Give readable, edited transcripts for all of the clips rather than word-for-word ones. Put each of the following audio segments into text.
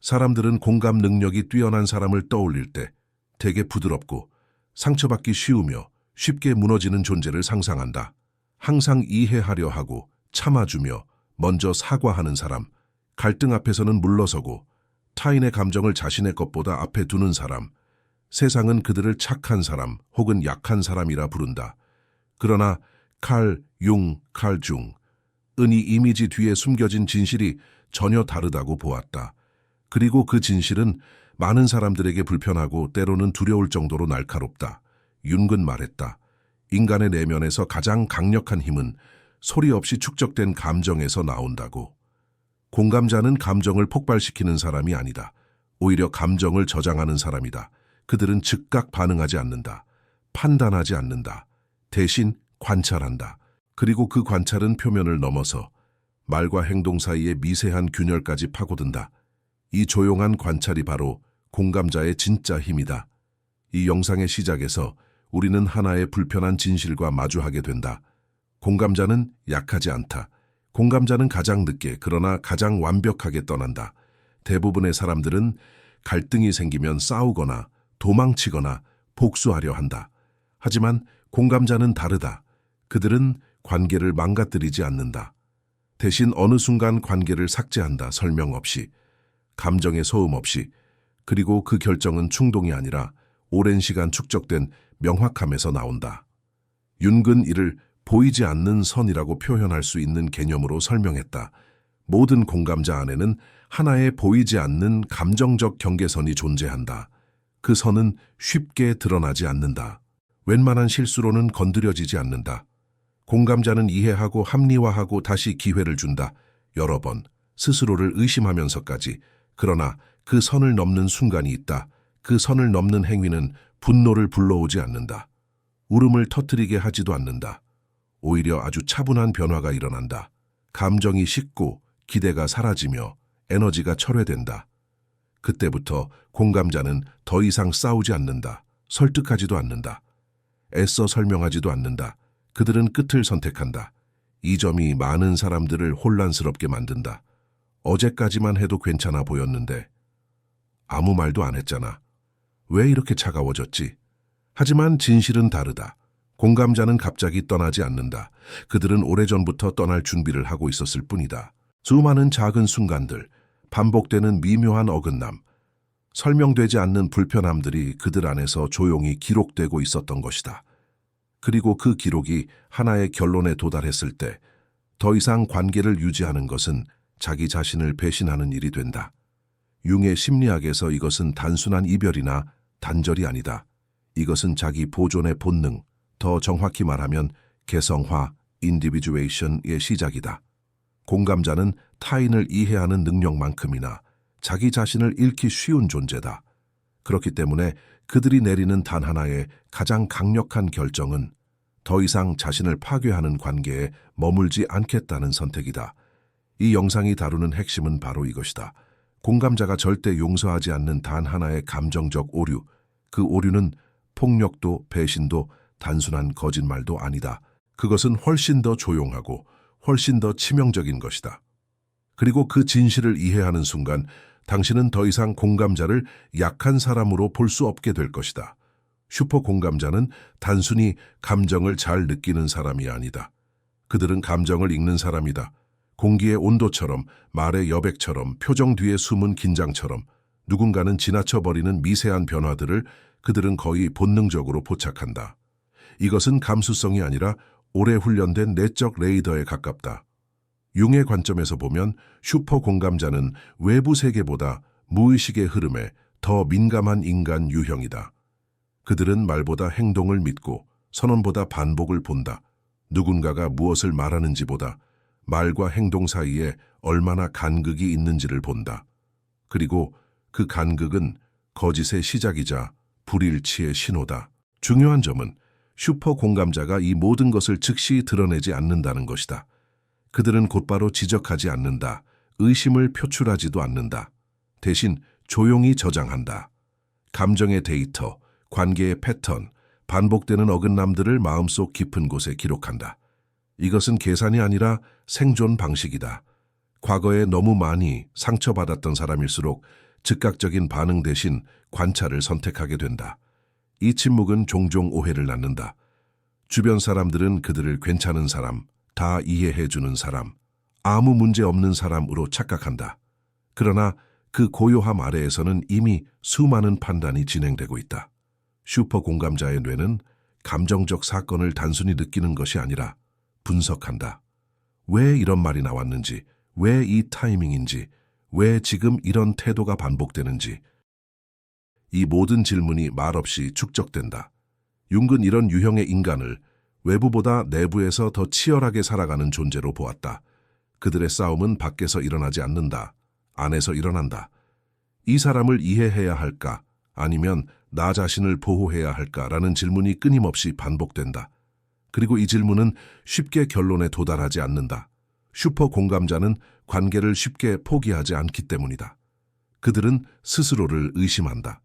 사람들은 공감 능력이 뛰어난 사람을 떠올릴 때 되게 부드럽고 상처받기 쉬우며 쉽게 무너지는 존재를 상상한다. 항상 이해하려 하고 참아주며 먼저 사과하는 사람, 갈등 앞에서는 물러서고 타인의 감정을 자신의 것보다 앞에 두는 사람, 세상은 그들을 착한 사람 혹은 약한 사람이라 부른다. 그러나 칼 중, 은이 이미지 뒤에 숨겨진 진실이 전혀 다르다고 보았다. 그리고 그 진실은 많은 사람들에게 불편하고 때로는 두려울 정도로 날카롭다. 윤근 말했다. 인간의 내면에서 가장 강력한 힘은 소리 없이 축적된 감정에서 나온다고. 공감자는 감정을 폭발시키는 사람이 아니다. 오히려 감정을 저장하는 사람이다. 그들은 즉각 반응하지 않는다. 판단하지 않는다. 대신 관찰한다. 그리고 그 관찰은 표면을 넘어서 말과 행동 사이의 미세한 균열까지 파고든다. 이 조용한 관찰이 바로 공감자의 진짜 힘이다. 이 영상의 시작에서 우리는 하나의 불편한 진실과 마주하게 된다. 공감자는 약하지 않다. 공감자는 가장 늦게 그러나 가장 완벽하게 떠난다. 대부분의 사람들은 갈등이 생기면 싸우거나 도망치거나 복수하려 한다. 하지만 공감자는 다르다. 그들은 관계를 망가뜨리지 않는다. 대신 어느 순간 관계를 삭제한다. 설명 없이, 감정의 소음 없이. 그리고 그 결정은 충동이 아니라 오랜 시간 축적된 명확함에서 나온다. 윤근 이를 보이지 않는 선이라고 표현할 수 있는 개념으로 설명했다. 모든 공감자 안에는 하나의 보이지 않는 감정적 경계선이 존재한다. 그 선은 쉽게 드러나지 않는다. 웬만한 실수로는 건드려지지 않는다. 공감자는 이해하고 합리화하고 다시 기회를 준다. 여러 번, 스스로를 의심하면서까지. 그러나 그 선을 넘는 순간이 있다. 그 선을 넘는 행위는 분노를 불러오지 않는다. 울음을 터뜨리게 하지도 않는다. 오히려 아주 차분한 변화가 일어난다. 감정이 식고 기대가 사라지며 에너지가 철회된다. 그때부터 공감자는 더 이상 싸우지 않는다. 설득하지도 않는다. 애써 설명하지도 않는다. 그들은 끝을 선택한다. 이 점이 많은 사람들을 혼란스럽게 만든다. 어제까지만 해도 괜찮아 보였는데 아무 말도 안 했잖아. 왜 이렇게 차가워졌지? 하지만 진실은 다르다. 공감자는 갑자기 떠나지 않는다. 그들은 오래전부터 떠날 준비를 하고 있었을 뿐이다. 수많은 작은 순간들, 반복되는 미묘한 어긋남, 설명되지 않는 불편함들이 그들 안에서 조용히 기록되고 있었던 것이다. 그리고 그 기록이 하나의 결론에 도달했을 때 더 이상 관계를 유지하는 것은 자기 자신을 배신하는 일이 된다. 융의 심리학에서 이것은 단순한 이별이나 단절이 아니다. 이것은 자기 보존의 본능, 더 정확히 말하면 개성화, 인디비주에이션의 시작이다. 공감자는 타인을 이해하는 능력만큼이나 자기 자신을 잃기 쉬운 존재다. 그렇기 때문에 그들이 내리는 단 하나의 가장 강력한 결정은 더 이상 자신을 파괴하는 관계에 머물지 않겠다는 선택이다. 이 영상이 다루는 핵심은 바로 이것이다. 공감자가 절대 용서하지 않는 단 하나의 감정적 오류. 그 오류는 폭력도 배신도 단순한 거짓말도 아니다. 그것은 훨씬 더 조용하고 훨씬 더 치명적인 것이다. 그리고 그 진실을 이해하는 순간 당신은 더 이상 공감자를 약한 사람으로 볼 수 없게 될 것이다. 슈퍼 공감자는 단순히 감정을 잘 느끼는 사람이 아니다. 그들은 감정을 읽는 사람이다. 공기의 온도처럼, 말의 여백처럼, 표정 뒤에 숨은 긴장처럼 누군가는 지나쳐버리는 미세한 변화들을 그들은 거의 본능적으로 포착한다. 이것은 감수성이 아니라 오래 훈련된 내적 레이더에 가깝다. 융의 관점에서 보면 슈퍼 공감자는 외부 세계보다 무의식의 흐름에 더 민감한 인간 유형이다. 그들은 말보다 행동을 믿고 선언보다 반복을 본다. 누군가가 무엇을 말하는지보다 말과 행동 사이에 얼마나 간극이 있는지를 본다. 그리고 그 간극은 거짓의 시작이자 불일치의 신호다. 중요한 점은 슈퍼 공감자가 이 모든 것을 즉시 드러내지 않는다는 것이다. 그들은 곧바로 지적하지 않는다. 의심을 표출하지도 않는다. 대신 조용히 저장한다. 감정의 데이터, 관계의 패턴, 반복되는 어긋남들을 마음속 깊은 곳에 기록한다. 이것은 계산이 아니라 생존 방식이다. 과거에 너무 많이 상처받았던 사람일수록 즉각적인 반응 대신 관찰을 선택하게 된다. 이 침묵은 종종 오해를 낳는다. 주변 사람들은 그들을 괜찮은 사람, 다 이해해주는 사람, 아무 문제 없는 사람으로 착각한다. 그러나 그 고요함 아래에서는 이미 수많은 판단이 진행되고 있다. 슈퍼 공감자의 뇌는 감정적 사건을 단순히 느끼는 것이 아니라 분석한다. 왜 이런 말이 나왔는지, 왜 이 타이밍인지, 왜 지금 이런 태도가 반복되는지. 이 모든 질문이 말없이 축적된다. 융은 이런 유형의 인간을 외부보다 내부에서 더 치열하게 살아가는 존재로 보았다. 그들의 싸움은 밖에서 일어나지 않는다. 안에서 일어난다. 이 사람을 이해해야 할까? 아니면 나 자신을 보호해야 할까라는 질문이 끊임없이 반복된다. 그리고 이 질문은 쉽게 결론에 도달하지 않는다. 슈퍼 공감자는 관계를 쉽게 포기하지 않기 때문이다. 그들은 스스로를 의심한다.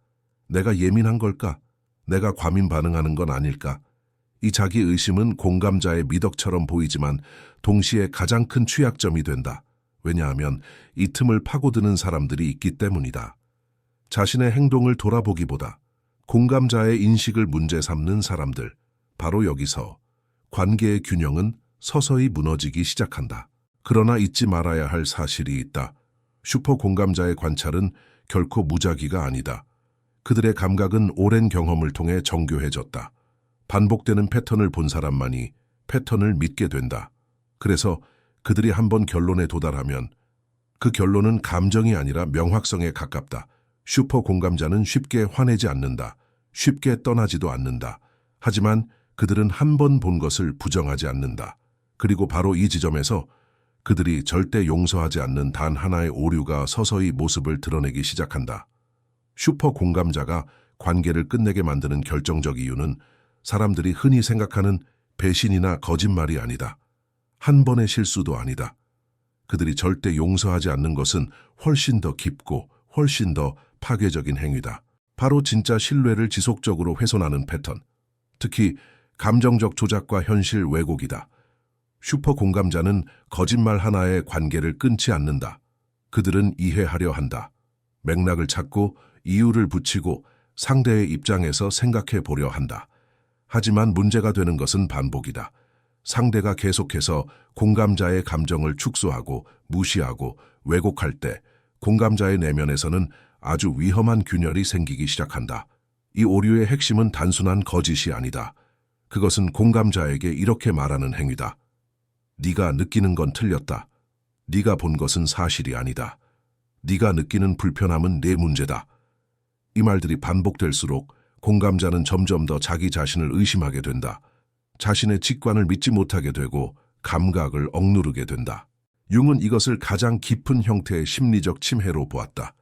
내가 예민한 걸까? 내가 과민 반응하는 건 아닐까? 이 자기 의심은 공감자의 미덕처럼 보이지만 동시에 가장 큰 취약점이 된다. 왜냐하면 이 틈을 파고드는 사람들이 있기 때문이다. 자신의 행동을 돌아보기보다 공감자의 인식을 문제 삼는 사람들, 바로 여기서 관계의 균형은 서서히 무너지기 시작한다. 그러나 잊지 말아야 할 사실이 있다. 슈퍼 공감자의 관찰은 결코 무작위가 아니다. 그들의 감각은 오랜 경험을 통해 정교해졌다. 반복되는 패턴을 본 사람만이 패턴을 믿게 된다. 그래서 그들이 한번 결론에 도달하면 그 결론은 감정이 아니라 명확성에 가깝다. 슈퍼 공감자는 쉽게 화내지 않는다. 쉽게 떠나지도 않는다. 하지만 그들은 한 번 본 것을 부정하지 않는다. 그리고 바로 이 지점에서 그들이 절대 용서하지 않는 단 하나의 오류가 서서히 모습을 드러내기 시작한다. 슈퍼 공감자가 관계를 끝내게 만드는 결정적 이유는 사람들이 흔히 생각하는 배신이나 거짓말이 아니다. 한 번의 실수도 아니다. 그들이 절대 용서하지 않는 것은 훨씬 더 깊고 훨씬 더 파괴적인 행위다. 바로 진짜 신뢰를 지속적으로 훼손하는 패턴. 특히 감정적 조작과 현실 왜곡이다. 슈퍼 공감자는 거짓말 하나에 관계를 끊지 않는다. 그들은 이해하려 한다. 맥락을 찾고 이유를 붙이고 상대의 입장에서 생각해 보려 한다. 하지만 문제가 되는 것은 반복이다. 상대가 계속해서 공감자의 감정을 축소하고 무시하고 왜곡할 때 공감자의 내면에서는 아주 위험한 균열이 생기기 시작한다. 이 오류의 핵심은 단순한 거짓이 아니다. 그것은 공감자에게 이렇게 말하는 행위다. 네가 느끼는 건 틀렸다. 네가 본 것은 사실이 아니다. 네가 느끼는 불편함은 네 문제다. 이 말들이 반복될수록 공감자는 점점 더 자기 자신을 의심하게 된다. 자신의 직관을 믿지 못하게 되고 감각을 억누르게 된다. 융은 이것을 가장 깊은 형태의 심리적 침해로 보았다.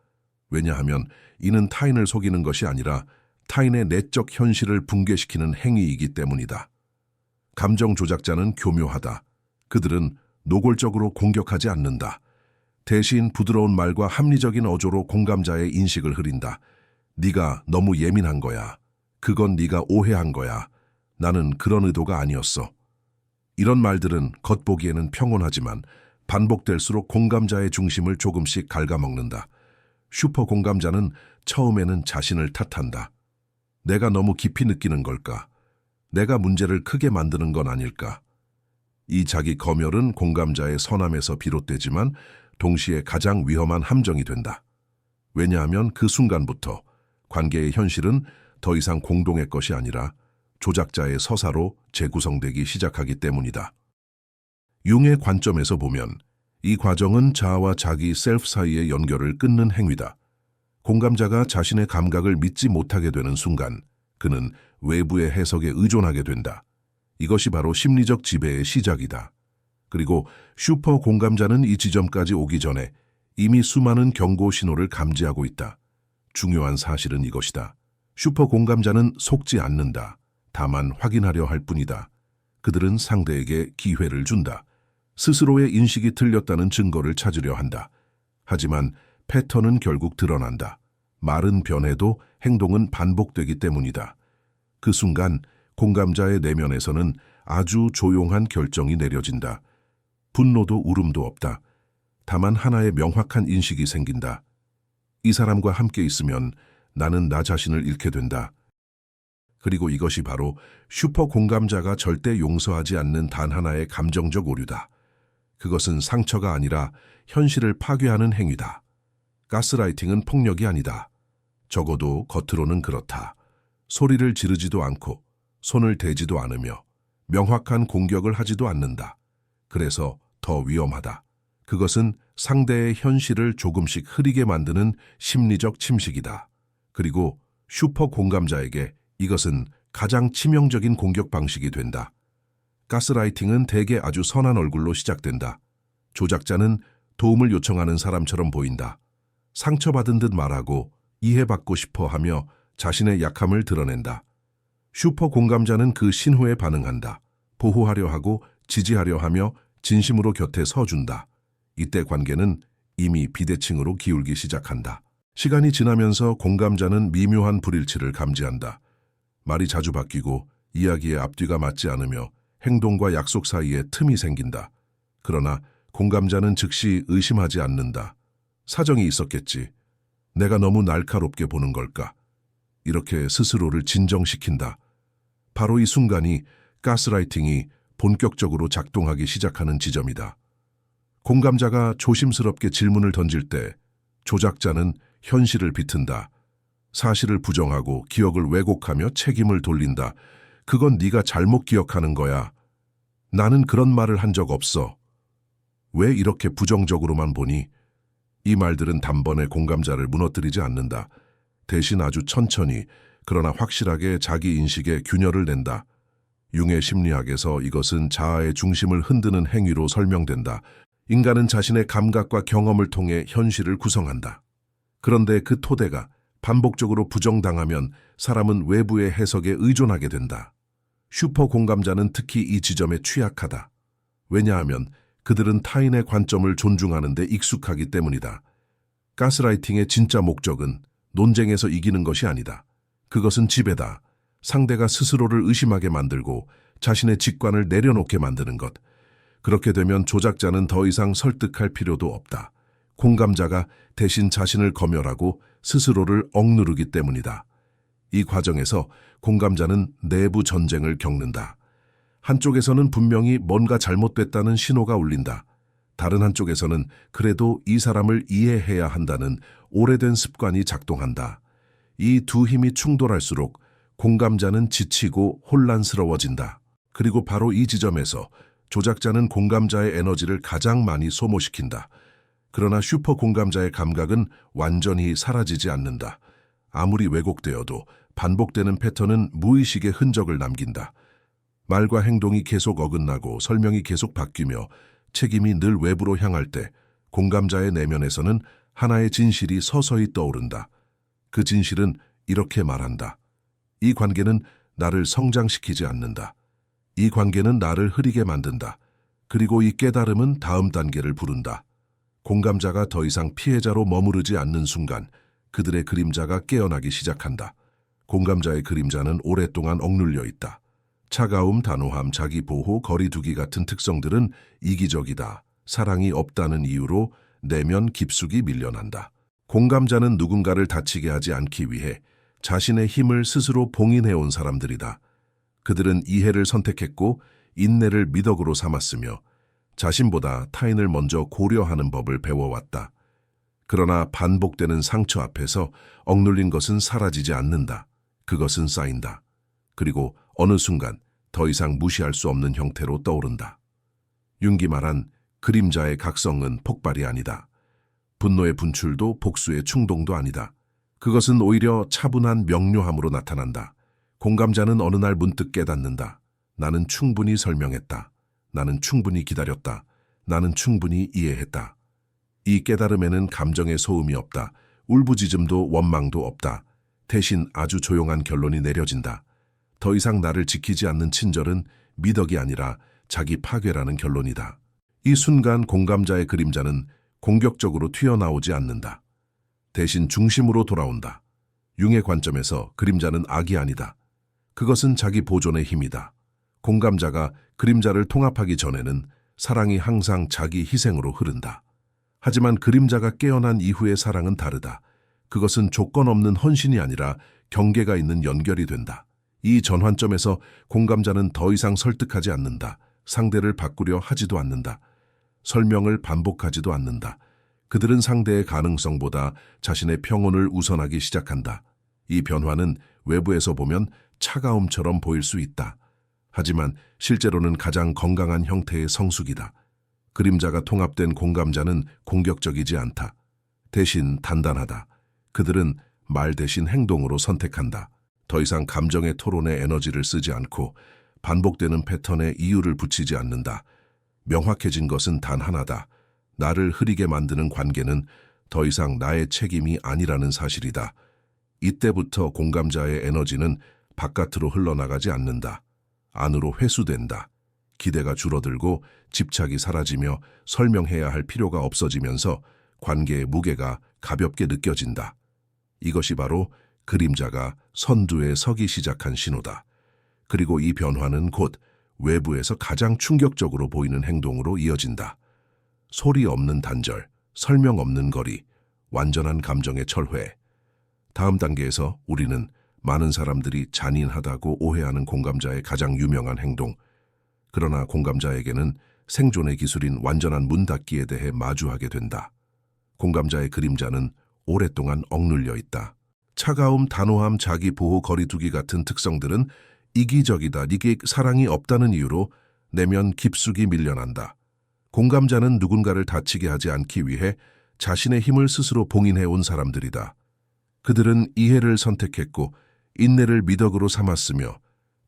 왜냐하면 이는 타인을 속이는 것이 아니라 타인의 내적 현실을 붕괴시키는 행위이기 때문이다. 감정 조작자는 교묘하다. 그들은 노골적으로 공격하지 않는다. 대신 부드러운 말과 합리적인 어조로 공감자의 인식을 흐린다. 네가 너무 예민한 거야. 그건 네가 오해한 거야. 나는 그런 의도가 아니었어. 이런 말들은 겉보기에는 평온하지만 반복될수록 공감자의 중심을 조금씩 갉아먹는다. 슈퍼 공감자는 처음에는 자신을 탓한다. 내가 너무 깊이 느끼는 걸까? 내가 문제를 크게 만드는 건 아닐까? 이 자기 검열은 공감자의 선함에서 비롯되지만 동시에 가장 위험한 함정이 된다. 왜냐하면 그 순간부터 관계의 현실은 더 이상 공동의 것이 아니라 조작자의 서사로 재구성되기 시작하기 때문이다. 융의 관점에서 보면 이 과정은 자아와 자기 셀프 사이의 연결을 끊는 행위다. 공감자가 자신의 감각을 믿지 못하게 되는 순간 그는 외부의 해석에 의존하게 된다. 이것이 바로 심리적 지배의 시작이다. 그리고 슈퍼 공감자는 이 지점까지 오기 전에 이미 수많은 경고 신호를 감지하고 있다. 중요한 사실은 이것이다. 슈퍼 공감자는 속지 않는다. 다만 확인하려 할 뿐이다. 그들은 상대에게 기회를 준다. 스스로의 인식이 틀렸다는 증거를 찾으려 한다. 하지만 패턴은 결국 드러난다. 말은 변해도 행동은 반복되기 때문이다. 그 순간 공감자의 내면에서는 아주 조용한 결정이 내려진다. 분노도 울음도 없다. 다만 하나의 명확한 인식이 생긴다. 이 사람과 함께 있으면 나는 나 자신을 잃게 된다. 그리고 이것이 바로 슈퍼 공감자가 절대 용서하지 않는 단 하나의 감정적 오류다. 그것은 상처가 아니라 현실을 파괴하는 행위다. 가스라이팅은 폭력이 아니다. 적어도 겉으로는 그렇다. 소리를 지르지도 않고 손을 대지도 않으며 명확한 공격을 하지도 않는다. 그래서 더 위험하다. 그것은 상대의 현실을 조금씩 흐리게 만드는 심리적 침식이다. 그리고 슈퍼 공감자에게 이것은 가장 치명적인 공격 방식이 된다. 가스라이팅은 대개 아주 선한 얼굴로 시작된다. 조작자는 도움을 요청하는 사람처럼 보인다. 상처받은 듯 말하고 이해받고 싶어 하며 자신의 약함을 드러낸다. 슈퍼 공감자는 그 신호에 반응한다. 보호하려 하고 지지하려 하며 진심으로 곁에 서준다. 이때 관계는 이미 비대칭으로 기울기 시작한다. 시간이 지나면서 공감자는 미묘한 불일치를 감지한다. 말이 자주 바뀌고 이야기의 앞뒤가 맞지 않으며 행동과 약속 사이에 틈이 생긴다. 그러나 공감자는 즉시 의심하지 않는다. 사정이 있었겠지. 내가 너무 날카롭게 보는 걸까? 이렇게 스스로를 진정시킨다. 바로 이 순간이 가스라이팅이 본격적으로 작동하기 시작하는 지점이다. 공감자가 조심스럽게 질문을 던질 때 조작자는 현실을 비튼다. 사실을 부정하고 기억을 왜곡하며 책임을 돌린다. 그건 네가 잘못 기억하는 거야. 나는 그런 말을 한 적 없어. 왜 이렇게 부정적으로만 보니? 이 말들은 단번에 공감자를 무너뜨리지 않는다. 대신 아주 천천히 그러나 확실하게 자기 인식에 균열을 낸다. 융의 심리학에서 이것은 자아의 중심을 흔드는 행위로 설명된다. 인간은 자신의 감각과 경험을 통해 현실을 구성한다. 그런데 그 토대가 반복적으로 부정당하면 사람은 외부의 해석에 의존하게 된다. 슈퍼 공감자는 특히 이 지점에 취약하다. 왜냐하면 그들은 타인의 관점을 존중하는 데 익숙하기 때문이다. 가스라이팅의 진짜 목적은 논쟁에서 이기는 것이 아니다. 그것은 지배다. 상대가 스스로를 의심하게 만들고 자신의 직관을 내려놓게 만드는 것. 그렇게 되면 조작자는 더 이상 설득할 필요도 없다. 공감자가 대신 자신을 검열하고 스스로를 억누르기 때문이다. 이 과정에서 공감자는 내부 전쟁을 겪는다. 한쪽에서는 분명히 뭔가 잘못됐다는 신호가 울린다. 다른 한쪽에서는 그래도 이 사람을 이해해야 한다는 오래된 습관이 작동한다. 이 두 힘이 충돌할수록 공감자는 지치고 혼란스러워진다. 그리고 바로 이 지점에서 조작자는 공감자의 에너지를 가장 많이 소모시킨다. 그러나 슈퍼 공감자의 감각은 완전히 사라지지 않는다. 아무리 왜곡되어도 반복되는 패턴은 무의식의 흔적을 남긴다. 말과 행동이 계속 어긋나고 설명이 계속 바뀌며 책임이 늘 외부로 향할 때 공감자의 내면에서는 하나의 진실이 서서히 떠오른다. 그 진실은 이렇게 말한다. 이 관계는 나를 성장시키지 않는다. 이 관계는 나를 흐리게 만든다. 그리고 이 깨달음은 다음 단계를 부른다. 공감자가 더 이상 피해자로 머무르지 않는 순간 그들의 그림자가 깨어나기 시작한다. 공감자의 그림자는 오랫동안 억눌려 있다. 차가움, 단호함, 자기보호, 거리두기 같은 특성들은 이기적이다. 사랑이 없다는 이유로 내면 깊숙이 밀려난다. 공감자는 누군가를 다치게 하지 않기 위해 자신의 힘을 스스로 봉인해온 사람들이다. 그들은 이해를 선택했고 인내를 미덕으로 삼았으며 자신보다 타인을 먼저 고려하는 법을 배워왔다. 그러나 반복되는 상처 앞에서 억눌린 것은 사라지지 않는다. 그것은 쌓인다. 그리고 어느 순간 더 이상 무시할 수 없는 형태로 떠오른다. 융기 말한 그림자의 각성은 폭발이 아니다. 분노의 분출도 복수의 충동도 아니다. 그것은 오히려 차분한 명료함으로 나타난다. 공감자는 어느 날 문득 깨닫는다. 나는 충분히 설명했다. 나는 충분히 기다렸다. 나는 충분히 이해했다. 이 깨달음에는 감정의 소음이 없다. 울부짖음도 원망도 없다. 대신 아주 조용한 결론이 내려진다. 더 이상 나를 지키지 않는 친절은 미덕이 아니라 자기 파괴라는 결론이다. 이 순간 공감자의 그림자는 공격적으로 튀어나오지 않는다. 대신 중심으로 돌아온다. 융의 관점에서 그림자는 악이 아니다. 그것은 자기 보존의 힘이다. 공감자가 그림자를 통합하기 전에는 사랑이 항상 자기 희생으로 흐른다. 하지만 그림자가 깨어난 이후의 사랑은 다르다. 그것은 조건 없는 헌신이 아니라 경계가 있는 연결이 된다. 이 전환점에서 공감자는 더 이상 설득하지 않는다. 상대를 바꾸려 하지도 않는다. 설명을 반복하지도 않는다. 그들은 상대의 가능성보다 자신의 평온을 우선하기 시작한다. 이 변화는 외부에서 보면 차가움처럼 보일 수 있다. 하지만 실제로는 가장 건강한 형태의 성숙이다. 그림자가 통합된 공감자는 공격적이지 않다. 대신 단단하다. 그들은 말 대신 행동으로 선택한다. 더 이상 감정의 토론에 에너지를 쓰지 않고 반복되는 패턴에 이유를 붙이지 않는다. 명확해진 것은 단 하나다. 나를 흐리게 만드는 관계는 더 이상 나의 책임이 아니라는 사실이다. 이때부터 공감자의 에너지는 바깥으로 흘러나가지 않는다. 안으로 회수된다. 기대가 줄어들고 집착이 사라지며 설명해야 할 필요가 없어지면서 관계의 무게가 가볍게 느껴진다. 이것이 바로 그림자가 선두에 서기 시작한 신호다. 그리고 이 변화는 곧 외부에서 가장 충격적으로 보이는 행동으로 이어진다. 소리 없는 단절, 설명 없는 거리, 완전한 감정의 철회. 다음 단계에서 우리는 많은 사람들이 잔인하다고 오해하는 공감자의 가장 유명한 행동, 그러나 공감자에게는 생존의 기술인 완전한 문 닫기에 대해 마주하게 된다. 공감자의 그림자는 오랫동안 억눌려 있다. 차가움, 단호함, 자기 보호, 거리두기 같은 특성들은 이기적이다, 네게 사랑이 없다는 이유로 내면 깊숙이 밀려난다. 공감자는 누군가를 다치게 하지 않기 위해 자신의 힘을 스스로 봉인해온 사람들이다. 그들은 이해를 선택했고 인내를 미덕으로 삼았으며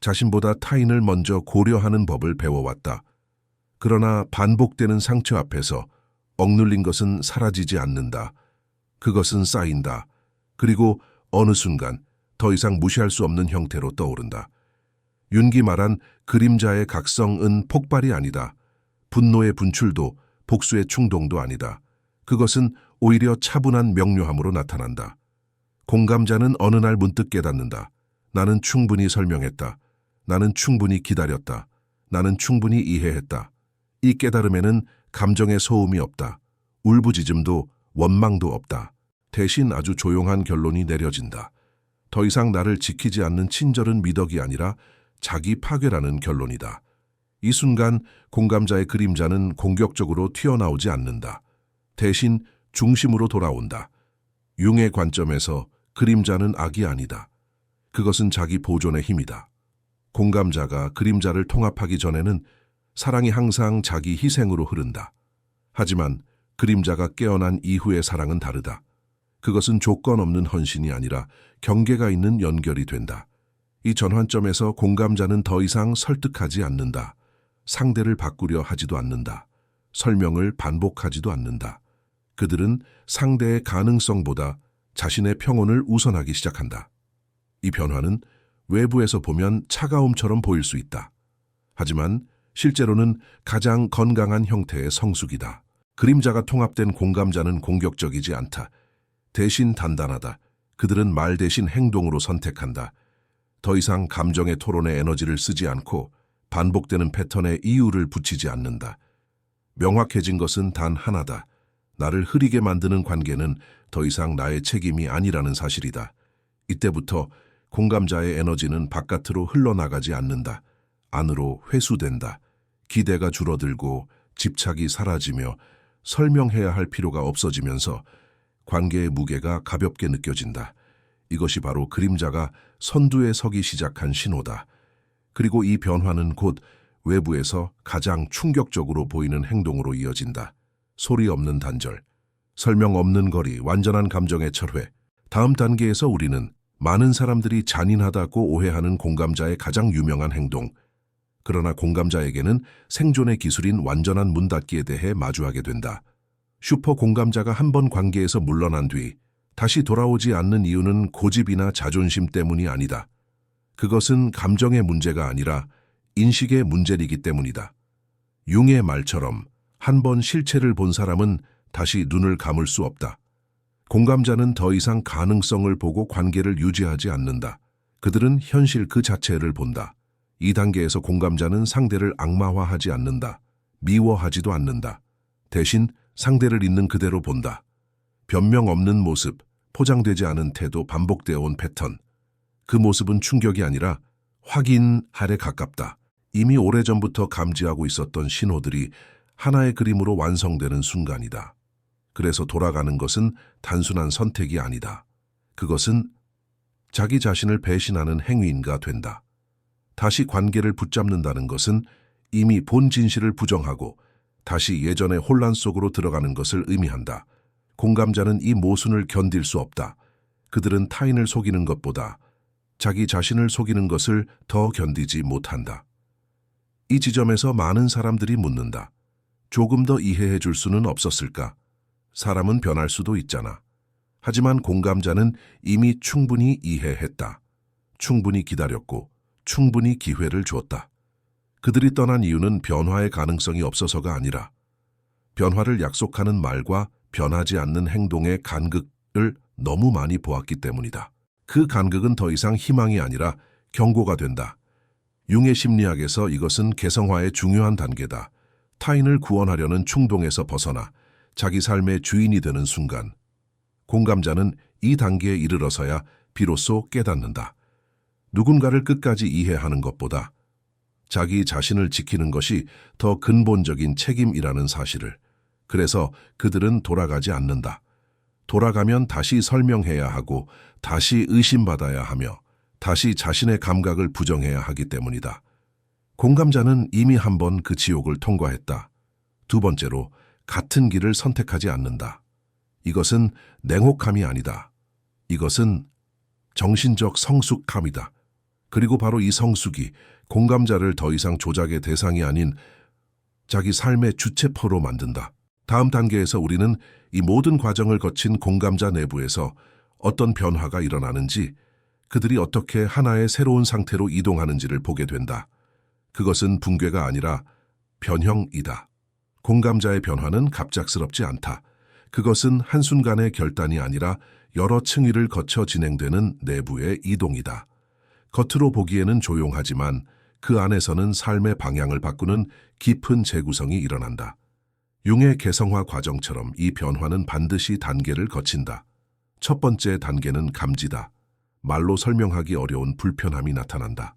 자신보다 타인을 먼저 고려하는 법을 배워왔다. 그러나 반복되는 상처 앞에서 억눌린 것은 사라지지 않는다. 그것은 쌓인다. 그리고 어느 순간 더 이상 무시할 수 없는 형태로 떠오른다. 윤기 말한 그림자의 각성은 폭발이 아니다. 분노의 분출도 복수의 충동도 아니다. 그것은 오히려 차분한 명료함으로 나타난다. 공감자는 어느 날 문득 깨닫는다. 나는 충분히 설명했다. 나는 충분히 기다렸다. 나는 충분히 이해했다. 이 깨달음에는 감정의 소음이 없다. 울부짖음도 원망도 없다. 대신 아주 조용한 결론이 내려진다. 더 이상 나를 지키지 않는 친절은 미덕이 아니라 자기 파괴라는 결론이다. 이 순간 공감자의 그림자는 공격적으로 튀어나오지 않는다. 대신 중심으로 돌아온다. 융의 관점에서 그림자는 악이 아니다. 그것은 자기 보존의 힘이다. 공감자가 그림자를 통합하기 전에는 사랑이 항상 자기 희생으로 흐른다. 하지만 그림자가 깨어난 이후의 사랑은 다르다. 그것은 조건 없는 헌신이 아니라 경계가 있는 연결이 된다. 이 전환점에서 공감자는 더 이상 설득하지 않는다. 상대를 바꾸려 하지도 않는다. 설명을 반복하지도 않는다. 그들은 상대의 가능성보다 자신의 평온을 우선하기 시작한다. 이 변화는 외부에서 보면 차가움처럼 보일 수 있다. 하지만 실제로는 가장 건강한 형태의 성숙이다. 그림자가 통합된 공감자는 공격적이지 않다. 대신 단단하다. 그들은 말 대신 행동으로 선택한다. 더 이상 감정의 토론에 에너지를 쓰지 않고 반복되는 패턴에 이유를 붙이지 않는다. 명확해진 것은 단 하나다. 나를 흐리게 만드는 관계는 더 이상 나의 책임이 아니라는 사실이다. 이때부터 공감자의 에너지는 바깥으로 흘러나가지 않는다. 안으로 회수된다. 기대가 줄어들고 집착이 사라지며 설명해야 할 필요가 없어지면서 관계의 무게가 가볍게 느껴진다. 이것이 바로 그림자가 선두에 서기 시작한 신호다. 그리고 이 변화는 곧 외부에서 가장 충격적으로 보이는 행동으로 이어진다. 소리 없는 단절, 설명 없는 거리, 완전한 감정의 철회. 다음 단계에서 우리는 많은 사람들이 잔인하다고 오해하는 공감자의 가장 유명한 행동, 그러나 공감자에게는 생존의 기술인 완전한 문 닫기에 대해 마주하게 된다. 슈퍼 공감자가 한 번 관계에서 물러난 뒤 다시 돌아오지 않는 이유는 고집이나 자존심 때문이 아니다. 그것은 감정의 문제가 아니라 인식의 문제이기 때문이다. 융의 말처럼 한 번 실체를 본 사람은 다시 눈을 감을 수 없다. 공감자는 더 이상 가능성을 보고 관계를 유지하지 않는다. 그들은 현실 그 자체를 본다. 이 단계에서 공감자는 상대를 악마화하지 않는다. 미워하지도 않는다. 대신 상대를 있는 그대로 본다. 변명 없는 모습, 포장되지 않은 태도, 반복되어 온 패턴. 그 모습은 충격이 아니라 확인할에 가깝다. 이미 오래전부터 감지하고 있었던 신호들이 하나의 그림으로 완성되는 순간이다. 그래서 돌아가는 것은 단순한 선택이 아니다. 그것은 자기 자신을 배신하는 행위인가 된다. 다시 관계를 붙잡는다는 것은 이미 본 진실을 부정하고 다시 예전의 혼란 속으로 들어가는 것을 의미한다. 공감자는 이 모순을 견딜 수 없다. 그들은 타인을 속이는 것보다 자기 자신을 속이는 것을 더 견디지 못한다. 이 지점에서 많은 사람들이 묻는다. 조금 더 이해해 줄 수는 없었을까? 사람은 변할 수도 있잖아. 하지만 공감자는 이미 충분히 이해했다. 충분히 기다렸고 충분히 기회를 주었다. 그들이 떠난 이유는 변화의 가능성이 없어서가 아니라 변화를 약속하는 말과 변하지 않는 행동의 간극을 너무 많이 보았기 때문이다. 그 간극은 더 이상 희망이 아니라 경고가 된다. 융의 심리학에서 이것은 개성화의 중요한 단계다. 타인을 구원하려는 충동에서 벗어나 자기 삶의 주인이 되는 순간, 공감자는 이 단계에 이르러서야 비로소 깨닫는다. 누군가를 끝까지 이해하는 것보다 자기 자신을 지키는 것이 더 근본적인 책임이라는 사실을. 그래서 그들은 돌아가지 않는다. 돌아가면 다시 설명해야 하고 다시 의심받아야 하며 다시 자신의 감각을 부정해야 하기 때문이다. 공감자는 이미 한 번 그 지옥을 통과했다. 두 번째로 같은 길을 선택하지 않는다. 이것은 냉혹함이 아니다. 이것은 정신적 성숙함이다. 그리고 바로 이 성숙이 공감자를 더 이상 조작의 대상이 아닌 자기 삶의 주체포로 만든다. 다음 단계에서 우리는 이 모든 과정을 거친 공감자 내부에서 어떤 변화가 일어나는지, 그들이 어떻게 하나의 새로운 상태로 이동하는지를 보게 된다. 그것은 붕괴가 아니라 변형이다. 공감자의 변화는 갑작스럽지 않다. 그것은 한순간의 결단이 아니라 여러 층위를 거쳐 진행되는 내부의 이동이다. 겉으로 보기에는 조용하지만 그 안에서는 삶의 방향을 바꾸는 깊은 재구성이 일어난다. 융의 개성화 과정처럼 이 변화는 반드시 단계를 거친다. 첫 번째 단계는 감지다. 말로 설명하기 어려운 불편함이 나타난다.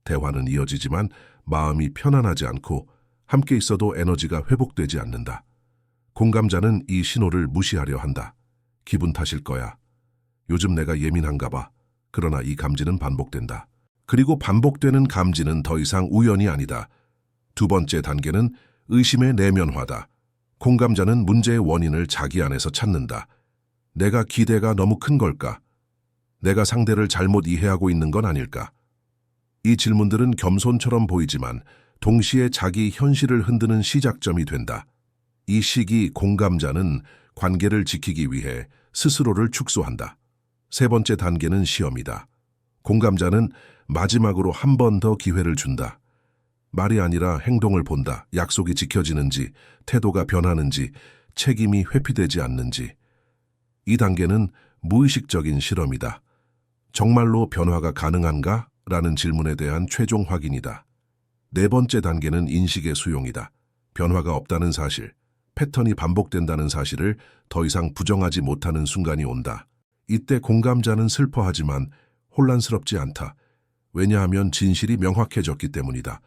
대화는 이어지지만 마음이 편안하지 않고 함께 있어도 에너지가 회복되지 않는다. 공감자는 이 신호를 무시하려 한다. 기분 탓일 거야. 요즘 내가 예민한가 봐. 그러나 이 감지는 반복된다. 그리고 반복되는 감지는 더 이상 우연이 아니다. 두 번째 단계는 의심의 내면화다. 공감자는 문제의 원인을 자기 안에서 찾는다. 내가 기대가 너무 큰 걸까? 내가 상대를 잘못 이해하고 있는 건 아닐까? 이 질문들은 겸손처럼 보이지만 동시에 자기 현실을 흔드는 시작점이 된다. 이 시기 공감자는 관계를 지키기 위해 스스로를 축소한다. 세 번째 단계는 시험이다. 공감자는 마지막으로 한 번 더 기회를 준다. 말이 아니라 행동을 본다. 약속이 지켜지는지, 태도가 변하는지, 책임이 회피되지 않는지. 이 단계는 무의식적인 실험이다. 정말로 변화가 가능한가? 라는 질문에 대한 최종 확인이다. 네 번째 단계는 인식의 수용이다. 변화가 없다는 사실, 패턴이 반복된다는 사실을 더 이상 부정하지 못하는 순간이 온다. 이때 공감자는 슬퍼하지만 혼란스럽지 않다. 왜냐하면 진실이 명확해졌기 때문이다.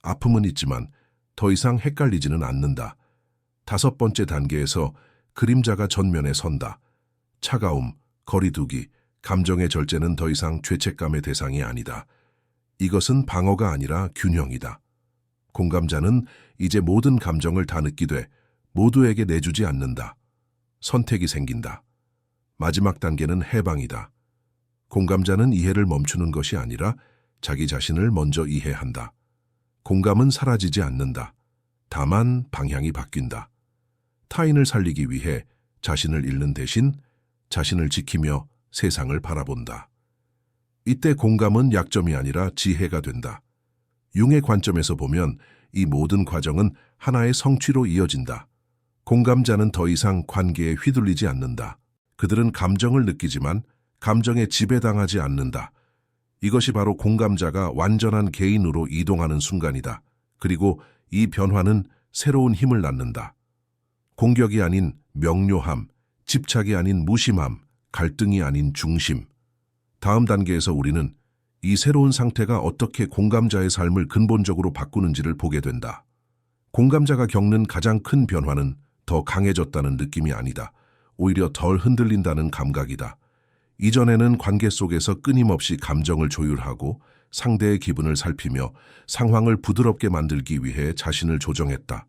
아픔은 있지만 더 이상 헷갈리지는 않는다. 다섯 번째 단계에서 그림자가 전면에 선다. 차가움, 거리두기, 감정의 절제는 더 이상 죄책감의 대상이 아니다. 이것은 방어가 아니라 균형이다. 공감자는 이제 모든 감정을 다 느끼되 모두에게 내주지 않는다. 선택이 생긴다. 마지막 단계는 해방이다. 공감자는 이해를 멈추는 것이 아니라 자기 자신을 먼저 이해한다. 공감은 사라지지 않는다. 다만 방향이 바뀐다. 타인을 살리기 위해 자신을 잃는 대신 자신을 지키며 세상을 바라본다. 이때 공감은 약점이 아니라 지혜가 된다. 융의 관점에서 보면 이 모든 과정은 하나의 성취로 이어진다. 공감자는 더 이상 관계에 휘둘리지 않는다. 그들은 감정을 느끼지만 감정에 지배당하지 않는다. 이것이 바로 공감자가 완전한 개인으로 이동하는 순간이다. 그리고 이 변화는 새로운 힘을 낳는다. 공격이 아닌 명료함, 집착이 아닌 무심함, 갈등이 아닌 중심. 다음 단계에서 우리는 이 새로운 상태가 어떻게 공감자의 삶을 근본적으로 바꾸는지를 보게 된다. 공감자가 겪는 가장 큰 변화는 더 강해졌다는 느낌이 아니다. 오히려 덜 흔들린다는 감각이다. 이전에는 관계 속에서 끊임없이 감정을 조율하고 상대의 기분을 살피며 상황을 부드럽게 만들기 위해 자신을 조정했다.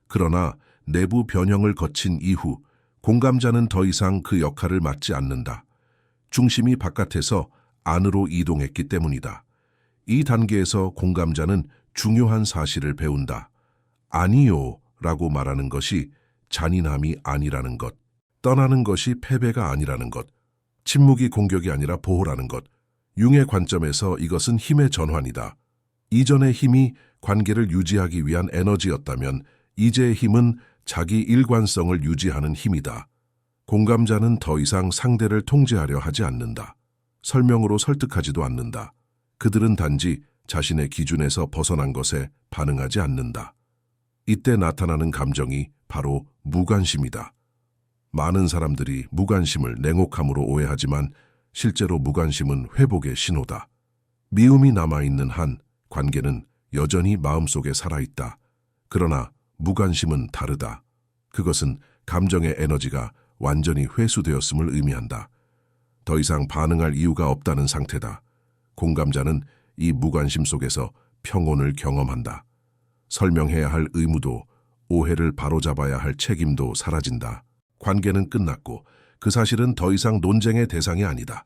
그러나 내부 변형을 거친 이후 공감자는 더 이상 그 역할을 맡지 않는다. 중심이 바깥에서 안으로 이동했기 때문이다. 이 단계에서 공감자는 중요한 사실을 배운다. 아니요 라고 말하는 것이 잔인함이 아니라는 것, 떠나는 것이 패배가 아니라는 것, 침묵이 공격이 아니라 보호라는 것. 융의 관점에서 이것은 힘의 전환이다. 이전의 힘이 관계를 유지하기 위한 에너지였다면 이제의 힘은 자기 일관성을 유지하는 힘이다. 공감자는 더 이상 상대를 통제하려 하지 않는다. 설명으로 설득하지도 않는다. 그들은 단지 자신의 기준에서 벗어난 것에 반응하지 않는다. 이때 나타나는 감정이 바로 무관심이다. 많은 사람들이 무관심을 냉혹함으로 오해하지만 실제로 무관심은 회복의 신호다. 미움이 남아있는 한 관계는 여전히 마음속에 살아있다. 그러나 무관심은 다르다. 그것은 감정의 에너지가 완전히 회수되었음을 의미한다. 더 이상 반응할 이유가 없다는 상태다. 공감자는 이 무관심 속에서 평온을 경험한다. 설명해야 할 의무도, 오해를 바로잡아야 할 책임도 사라진다. 관계는 끝났고 그 사실은 더 이상 논쟁의 대상이 아니다.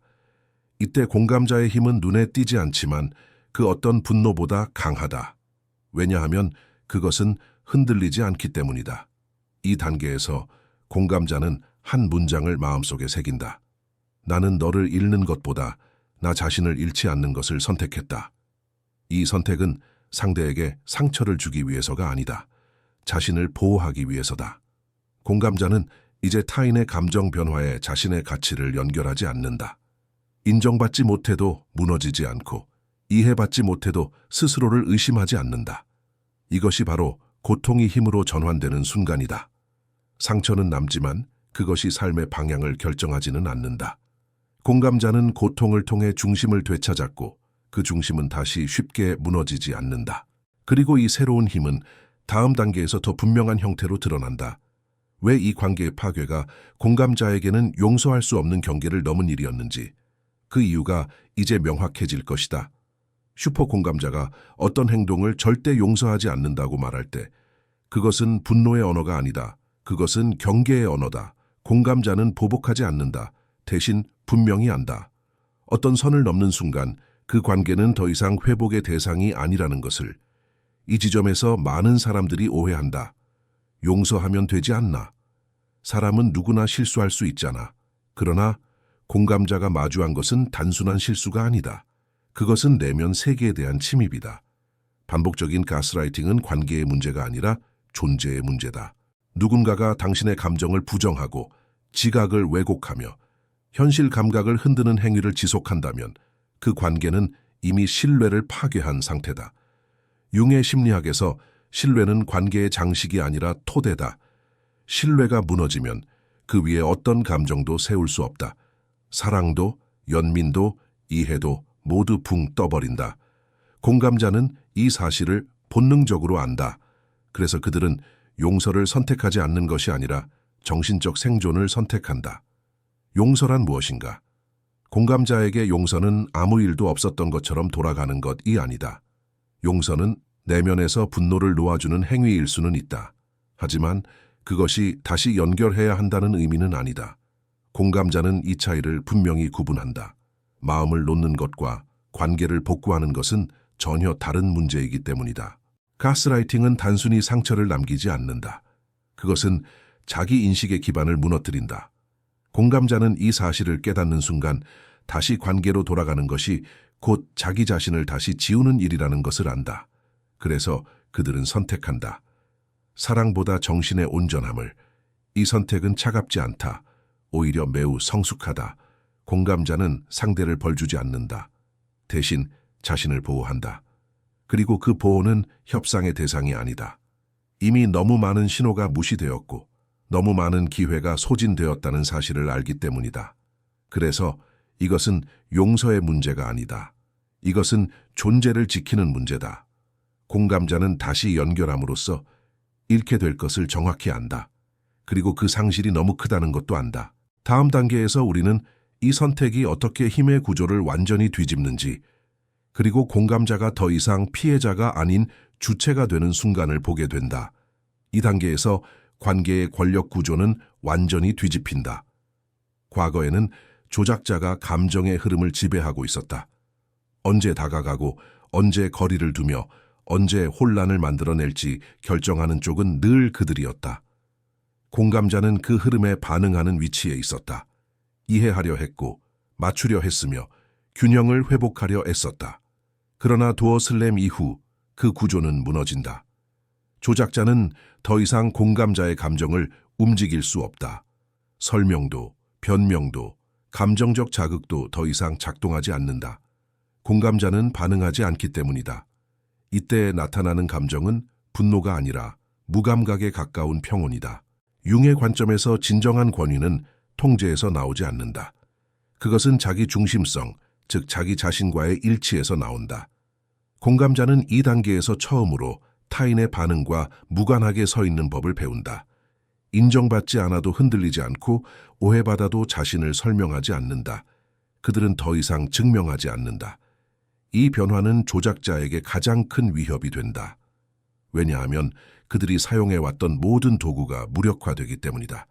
이때 공감자의 힘은 눈에 띄지 않지만 그 어떤 분노보다 강하다. 왜냐하면 그것은 흔들리지 않기 때문이다. 이 단계에서 공감자는 한 문장을 마음속에 새긴다. 나는 너를 잃는 것보다 나 자신을 잃지 않는 것을 선택했다. 이 선택은 상대에게 상처를 주기 위해서가 아니다. 자신을 보호하기 위해서다. 공감자는 이제 타인의 감정 변화에 자신의 가치를 연결하지 않는다. 인정받지 못해도 무너지지 않고 이해받지 못해도 스스로를 의심하지 않는다. 이것이 바로 고통이 힘으로 전환되는 순간이다. 상처는 남지만 그것이 삶의 방향을 결정하지는 않는다. 공감자는 고통을 통해 중심을 되찾았고 그 중심은 다시 쉽게 무너지지 않는다. 그리고 이 새로운 힘은 다음 단계에서 더 분명한 형태로 드러난다. 왜 이 관계의 파괴가 공감자에게는 용서할 수 없는 경계를 넘은 일이었는지, 그 이유가 이제 명확해질 것이다. 슈퍼 공감자가 어떤 행동을 절대 용서하지 않는다고 말할 때 그것은 분노의 언어가 아니다. 그것은 경계의 언어다. 공감자는 보복하지 않는다. 대신 분명히 안다. 어떤 선을 넘는 순간 그 관계는 더 이상 회복의 대상이 아니라는 것을. 이 지점에서 많은 사람들이 오해한다. 용서하면 되지 않나? 사람은 누구나 실수할 수 있잖아. 그러나 공감자가 마주한 것은 단순한 실수가 아니다. 그것은 내면 세계에 대한 침입이다. 반복적인 가스라이팅은 관계의 문제가 아니라 존재의 문제다. 누군가가 당신의 감정을 부정하고 지각을 왜곡하며 현실 감각을 흔드는 행위를 지속한다면 그 관계는 이미 신뢰를 파괴한 상태다. 융의 심리학에서 신뢰는 관계의 장식이 아니라 토대다. 신뢰가 무너지면 그 위에 어떤 감정도 세울 수 없다. 사랑도, 연민도, 이해도 모두 붕 떠버린다. 공감자는 이 사실을 본능적으로 안다. 그래서 그들은 용서를 선택하지 않는 것이 아니라 정신적 생존을 선택한다. 용서란 무엇인가? 공감자에게 용서는 아무 일도 없었던 것처럼 돌아가는 것이 아니다. 용서는 내면에서 분노를 놓아주는 행위일 수는 있다. 하지만 그것이 다시 연결해야 한다는 의미는 아니다. 공감자는 이 차이를 분명히 구분한다. 마음을 놓는 것과 관계를 복구하는 것은 전혀 다른 문제이기 때문이다. 가스라이팅은 단순히 상처를 남기지 않는다. 그것은 자기 인식의 기반을 무너뜨린다. 공감자는 이 사실을 깨닫는 순간 다시 관계로 돌아가는 것이 곧 자기 자신을 다시 지우는 일이라는 것을 안다. 그래서 그들은 선택한다. 사랑보다 정신의 온전함을. 이 선택은 차갑지 않다. 오히려 매우 성숙하다. 공감자는 상대를 벌주지 않는다. 대신 자신을 보호한다. 그리고 그 보호는 협상의 대상이 아니다. 이미 너무 많은 신호가 무시되었고 너무 많은 기회가 소진되었다는 사실을 알기 때문이다. 그래서 이것은 용서의 문제가 아니다. 이것은 존재를 지키는 문제다. 공감자는 다시 연결함으로써 잃게 될 것을 정확히 안다. 그리고 그 상실이 너무 크다는 것도 안다. 다음 단계에서 우리는 이 선택이 어떻게 힘의 구조를 완전히 뒤집는지, 그리고 공감자가 더 이상 피해자가 아닌 주체가 되는 순간을 보게 된다. 이 단계에서 관계의 권력 구조는 완전히 뒤집힌다. 과거에는 조작자가 감정의 흐름을 지배하고 있었다. 언제 다가가고 언제 거리를 두며 언제 혼란을 만들어낼지 결정하는 쪽은 늘 그들이었다. 공감자는 그 흐름에 반응하는 위치에 있었다. 이해하려 했고 맞추려 했으며 균형을 회복하려 애썼다. 그러나 도어 슬램 이후 그 구조는 무너진다. 조작자는 더 이상 공감자의 감정을 움직일 수 없다. 설명도, 변명도, 감정적 자극도 더 이상 작동하지 않는다. 공감자는 반응하지 않기 때문이다. 이때 나타나는 감정은 분노가 아니라 무감각에 가까운 평온이다. 융의 관점에서 진정한 권위는 통제에서 나오지 않는다. 그것은 자기 중심성, 즉 자기 자신과의 일치에서 나온다. 공감자는 이 단계에서 처음으로 타인의 반응과 무관하게 서 있는 법을 배운다. 인정받지 않아도 흔들리지 않고 오해받아도 자신을 설명하지 않는다. 그들은 더 이상 증명하지 않는다. 이 변화는 조작자에게 가장 큰 위협이 된다. 왜냐하면 그들이 사용해왔던 모든 도구가 무력화되기 때문이다.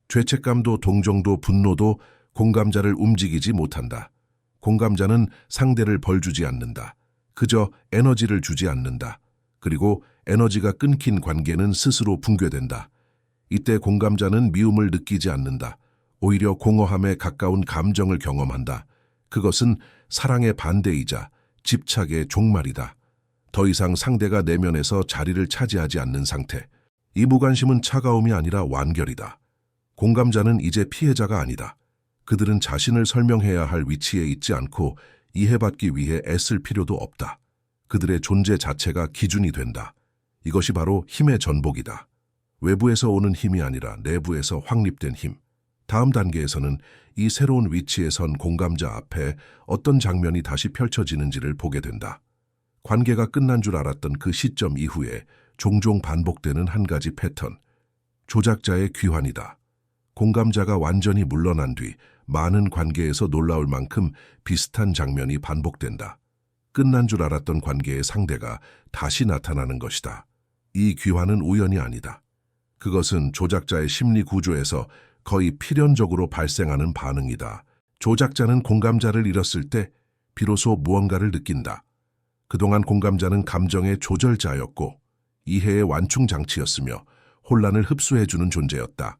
죄책감도 동정도 분노도 공감자를 움직이지 못한다. 공감자는 상대를 벌주지 않는다. 그저 에너지를 주지 않는다. 그리고 에너지가 끊긴 관계는 스스로 붕괴된다. 이때 공감자는 미움을 느끼지 않는다. 오히려 공허함에 가까운 감정을 경험한다. 그것은 사랑의 반대이자 집착의 종말이다. 더 이상 상대가 내면에서 자리를 차지하지 않는 상태. 이 무관심은 차가움이 아니라 완결이다. 공감자는 이제 피해자가 아니다. 그들은 자신을 설명해야 할 위치에 있지 않고 이해받기 위해 애쓸 필요도 없다. 그들의 존재 자체가 기준이 된다. 이것이 바로 힘의 전복이다. 외부에서 오는 힘이 아니라 내부에서 확립된 힘. 다음 단계에서는 이 새로운 위치에 선 공감자 앞에 어떤 장면이 다시 펼쳐지는지를 보게 된다. 관계가 끝난 줄 알았던 그 시점 이후에 종종 반복되는 한 가지 패턴. 조작자의 귀환이다. 공감자가 완전히 물러난 뒤 많은 관계에서 놀라울 만큼 비슷한 장면이 반복된다. 끝난 줄 알았던 관계의 상대가 다시 나타나는 것이다. 이 귀환은 우연이 아니다. 그것은 조작자의 심리 구조에서 거의 필연적으로 발생하는 반응이다. 조작자는 공감자를 잃었을 때 비로소 무언가를 느낀다. 그동안 공감자는 감정의 조절자였고 이해의 완충장치였으며 혼란을 흡수해주는 존재였다.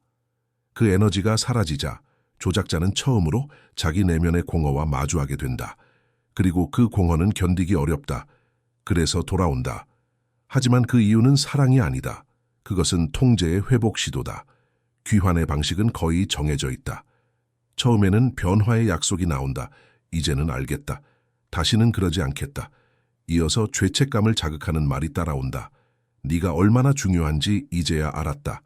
그 에너지가 사라지자 조작자는 처음으로 자기 내면의 공허와 마주하게 된다. 그리고 그 공허는 견디기 어렵다. 그래서 돌아온다. 하지만 그 이유는 사랑이 아니다. 그것은 통제의 회복 시도다. 귀환의 방식은 거의 정해져 있다. 처음에는 변화의 약속이 나온다. 이제는 알겠다. 다시는 그러지 않겠다. 이어서 죄책감을 자극하는 말이 따라온다. 네가 얼마나 중요한지 이제야 알았다.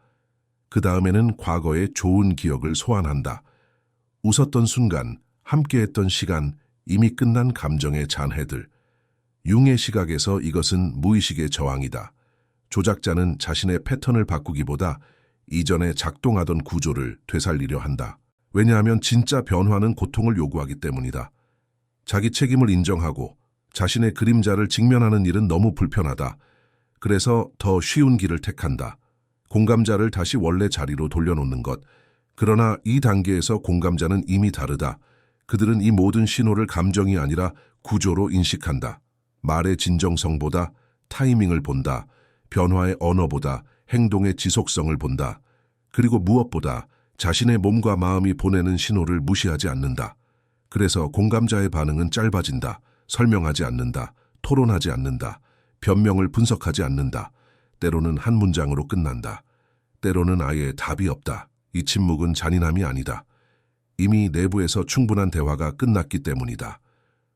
그 다음에는 과거의 좋은 기억을 소환한다. 웃었던 순간, 함께했던 시간, 이미 끝난 감정의 잔해들. 융의 시각에서 이것은 무의식의 저항이다. 조작자는 자신의 패턴을 바꾸기보다 이전에 작동하던 구조를 되살리려 한다. 왜냐하면 진짜 변화는 고통을 요구하기 때문이다. 자기 책임을 인정하고 자신의 그림자를 직면하는 일은 너무 불편하다. 그래서 더 쉬운 길을 택한다. 공감자를 다시 원래 자리로 돌려놓는 것. 그러나 이 단계에서 공감자는 이미 다르다. 그들은 이 모든 신호를 감정이 아니라 구조로 인식한다. 말의 진정성보다 타이밍을 본다. 변화의 언어보다 행동의 지속성을 본다. 그리고 무엇보다 자신의 몸과 마음이 보내는 신호를 무시하지 않는다. 그래서 공감자의 반응은 짧아진다. 설명하지 않는다. 토론하지 않는다. 변명을 분석하지 않는다. 때로는 한 문장으로 끝난다. 때로는 아예 답이 없다. 이 침묵은 잔인함이 아니다. 이미 내부에서 충분한 대화가 끝났기 때문이다.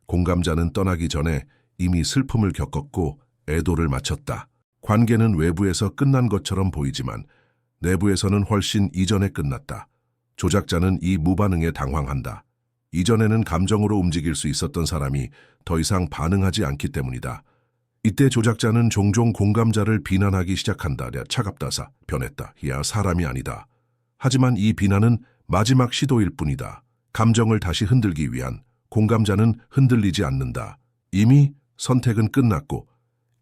공감자는 떠나기 전에 이미 슬픔을 겪었고 애도를 마쳤다. 관계는 외부에서 끝난 것처럼 보이지만 내부에서는 훨씬 이전에 끝났다. 조작자는 이 무반응에 당황한다. 이전에는 감정으로 움직일 수 있었던 사람이 더 이상 반응하지 않기 때문이다. 이때 조작자는 종종 공감자를 비난하기 시작한다. 야, 차갑다사, 변했다. 야, 사람이 아니다. 하지만 이 비난은 마지막 시도일 뿐이다. 감정을 다시 흔들기 위한 공감자는 흔들리지 않는다. 이미 선택은 끝났고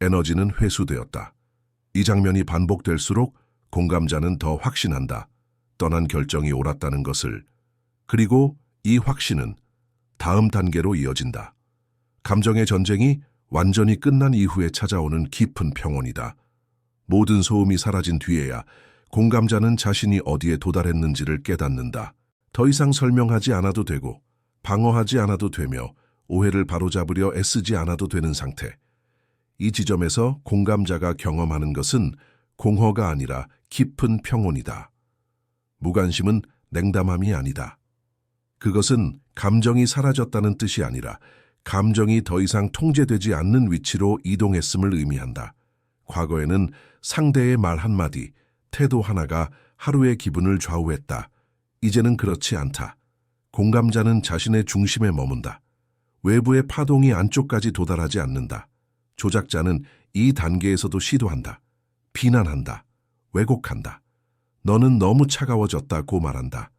에너지는 회수되었다. 이 장면이 반복될수록 공감자는 더 확신한다. 떠난 결정이 옳았다는 것을. 그리고 이 확신은 다음 단계로 이어진다. 감정의 전쟁이 완전히 끝난 이후에 찾아오는 깊은 평온이다. 모든 소음이 사라진 뒤에야 공감자는 자신이 어디에 도달했는지를 깨닫는다. 더 이상 설명하지 않아도 되고 방어하지 않아도 되며 오해를 바로잡으려 애쓰지 않아도 되는 상태. 이 지점에서 공감자가 경험하는 것은 공허가 아니라 깊은 평온이다. 무관심은 냉담함이 아니다. 그것은 감정이 사라졌다는 뜻이 아니라 감정이 더 이상 통제되지 않는 위치로 이동했음을 의미한다. 과거에는 상대의 말 한마디, 태도 하나가 하루의 기분을 좌우했다. 이제는 그렇지 않다. 공감자는 자신의 중심에 머문다. 외부의 파동이 안쪽까지 도달하지 않는다. 조작자는 이 단계에서도 시도한다. 비난한다. 왜곡한다. 너는 너무 차가워졌다고 말한다.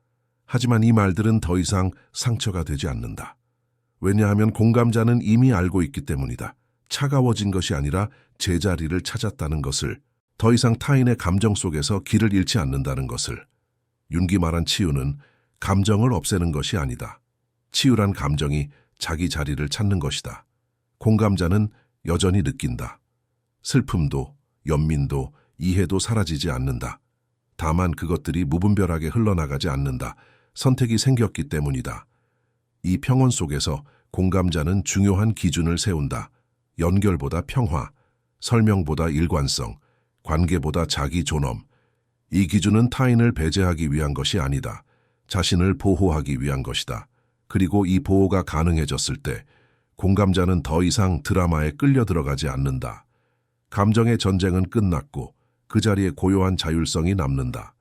하지만 이 말들은 더 이상 상처가 되지 않는다. 왜냐하면 공감자는 이미 알고 있기 때문이다. 차가워진 것이 아니라 제자리를 찾았다는 것을, 더 이상 타인의 감정 속에서 길을 잃지 않는다는 것을. 윤기 말한 치유는 감정을 없애는 것이 아니다. 치유란 감정이 자기 자리를 찾는 것이다. 공감자는 여전히 느낀다. 슬픔도, 연민도, 이해도 사라지지 않는다. 다만 그것들이 무분별하게 흘러나가지 않는다. 선택이 생겼기 때문이다. 이 평온 속에서 공감자는 중요한 기준을 세운다. 연결보다 평화, 설명보다 일관성, 관계보다 자기 존엄. 이 기준은 타인을 배제하기 위한 것이 아니다. 자신을 보호하기 위한 것이다. 그리고 이 보호가 가능해졌을 때 공감자는 더 이상 드라마에 끌려 들어가지 않는다. 감정의 전쟁은 끝났고 그 자리에 고요한 자율성이 남는다.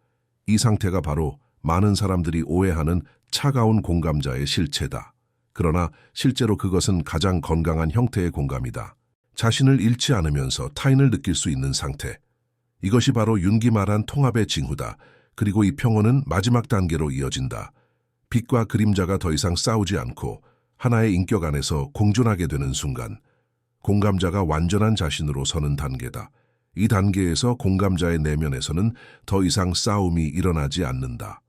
이 상태가 바로 많은 사람들이 오해하는 차가운 공감자의 실체다. 그러나 실제로 그것은 가장 건강한 형태의 공감이다. 자신을 잃지 않으면서 타인을 느낄 수 있는 상태. 이것이 바로 윤기 말한 통합의 징후다. 그리고 이 평온은 마지막 단계로 이어진다. 빛과 그림자가 더 이상 싸우지 않고 하나의 인격 안에서 공존하게 되는 순간, 공감자가 완전한 자신으로 서는 단계다. 이 단계에서 공감자의 내면에서는 더 이상 싸움이 일어나지 않는다.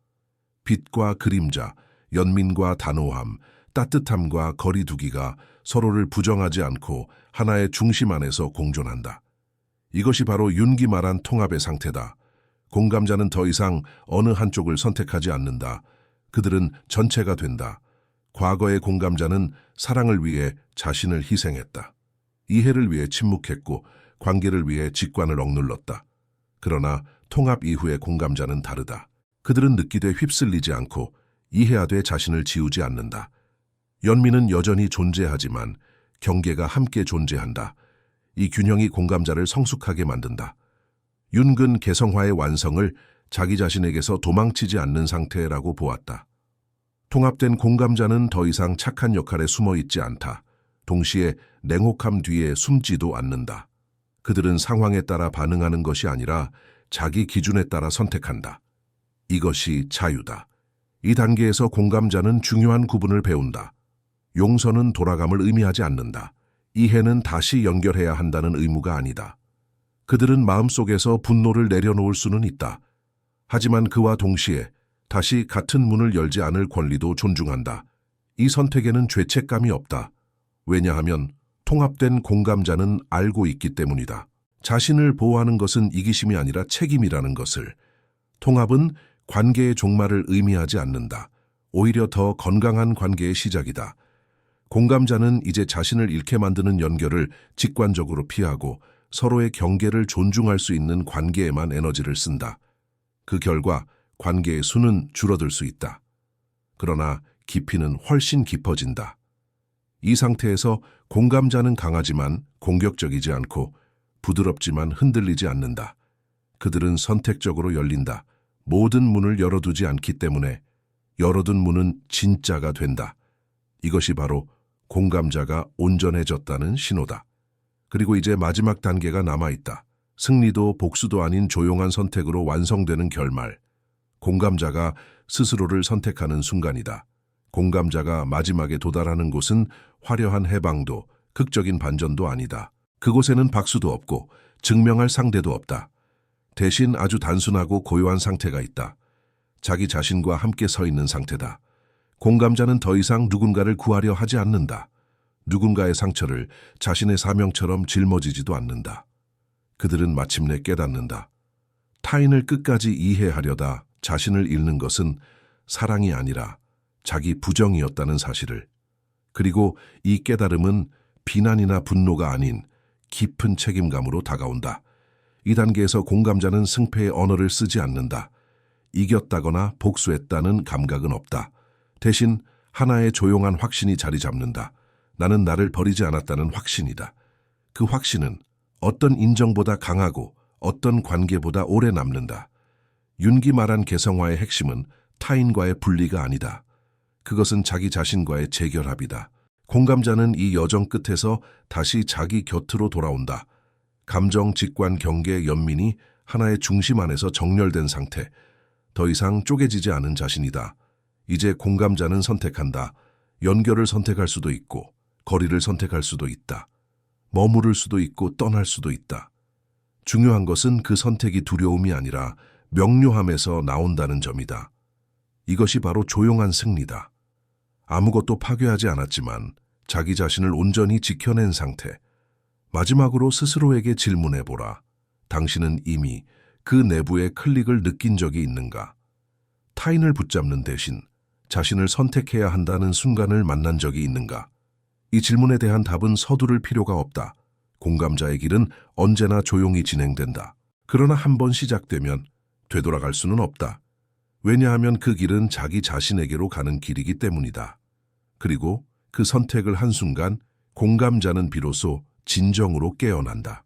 빛과 그림자, 연민과 단호함, 따뜻함과 거리두기가 서로를 부정하지 않고 하나의 중심 안에서 공존한다. 이것이 바로 윤기 말한 통합의 상태다. 공감자는 더 이상 어느 한쪽을 선택하지 않는다. 그들은 전체가 된다. 과거의 공감자는 사랑을 위해 자신을 희생했다. 이해를 위해 침묵했고 관계를 위해 직관을 억눌렀다. 그러나 통합 이후의 공감자는 다르다. 그들은 느끼되 휩쓸리지 않고 이해하되 자신을 지우지 않는다. 연민은 여전히 존재하지만 경계가 함께 존재한다. 이 균형이 공감자를 성숙하게 만든다. 윤근 개성화의 완성을 자기 자신에게서 도망치지 않는 상태라고 보았다. 통합된 공감자는 더 이상 착한 역할에 숨어 있지 않다. 동시에 냉혹함 뒤에 숨지도 않는다. 그들은 상황에 따라 반응하는 것이 아니라 자기 기준에 따라 선택한다. 이것이 자유다. 이 단계에서 공감자는 중요한 구분을 배운다. 용서는 돌아감을 의미하지 않는다. 이해는 다시 연결해야 한다는 의무가 아니다. 그들은 마음속에서 분노를 내려놓을 수는 있다. 하지만 그와 동시에 다시 같은 문을 열지 않을 권리도 존중한다. 이 선택에는 죄책감이 없다. 왜냐하면 통합된 공감자는 알고 있기 때문이다. 자신을 보호하는 것은 이기심이 아니라 책임이라는 것을. 통합은 관계의 종말을 의미하지 않는다. 오히려 더 건강한 관계의 시작이다. 공감자는 이제 자신을 잃게 만드는 연결을 직관적으로 피하고 서로의 경계를 존중할 수 있는 관계에만 에너지를 쓴다. 그 결과 관계의 수는 줄어들 수 있다. 그러나 깊이는 훨씬 깊어진다. 이 상태에서 공감자는 강하지만 공격적이지 않고 부드럽지만 흔들리지 않는다. 그들은 선택적으로 열린다. 모든 문을 열어두지 않기 때문에 열어둔 문은 진짜가 된다. 이것이 바로 공감자가 온전해졌다는 신호다. 그리고 이제 마지막 단계가 남아있다. 승리도 복수도 아닌 조용한 선택으로 완성되는 결말. 공감자가 스스로를 선택하는 순간이다. 공감자가 마지막에 도달하는 곳은 화려한 해방도 극적인 반전도 아니다. 그곳에는 박수도 없고 증명할 상대도 없다. 대신 아주 단순하고 고요한 상태가 있다. 자기 자신과 함께 서 있는 상태다. 공감자는 더 이상 누군가를 구하려 하지 않는다. 누군가의 상처를 자신의 사명처럼 짊어지지도 않는다. 그들은 마침내 깨닫는다. 타인을 끝까지 이해하려다 자신을 잃는 것은 사랑이 아니라 자기 부정이었다는 사실을. 그리고 이 깨달음은 비난이나 분노가 아닌 깊은 책임감으로 다가온다. 이 단계에서 공감자는 승패의 언어를 쓰지 않는다. 이겼다거나 복수했다는 감각은 없다. 대신 하나의 조용한 확신이 자리 잡는다. 나는 나를 버리지 않았다는 확신이다. 그 확신은 어떤 인정보다 강하고 어떤 관계보다 오래 남는다. 윤기 말한 개성화의 핵심은 타인과의 분리가 아니다. 그것은 자기 자신과의 재결합이다. 공감자는 이 여정 끝에서 다시 자기 곁으로 돌아온다. 감정, 직관, 경계, 연민이 하나의 중심 안에서 정렬된 상태. 더 이상 쪼개지지 않은 자신이다. 이제 공감자는 선택한다. 연결을 선택할 수도 있고 거리를 선택할 수도 있다. 머무를 수도 있고 떠날 수도 있다. 중요한 것은 그 선택이 두려움이 아니라 명료함에서 나온다는 점이다. 이것이 바로 조용한 승리다. 아무것도 파괴하지 않았지만 자기 자신을 온전히 지켜낸 상태. 마지막으로 스스로에게 질문해보라. 당신은 이미 그 내부의 클릭을 느낀 적이 있는가? 타인을 붙잡는 대신 자신을 선택해야 한다는 순간을 만난 적이 있는가? 이 질문에 대한 답은 서두를 필요가 없다. 공감자의 길은 언제나 조용히 진행된다. 그러나 한번 시작되면 되돌아갈 수는 없다. 왜냐하면 그 길은 자기 자신에게로 가는 길이기 때문이다. 그리고 그 선택을 한 순간 공감자는 비로소 진정으로 깨어난다.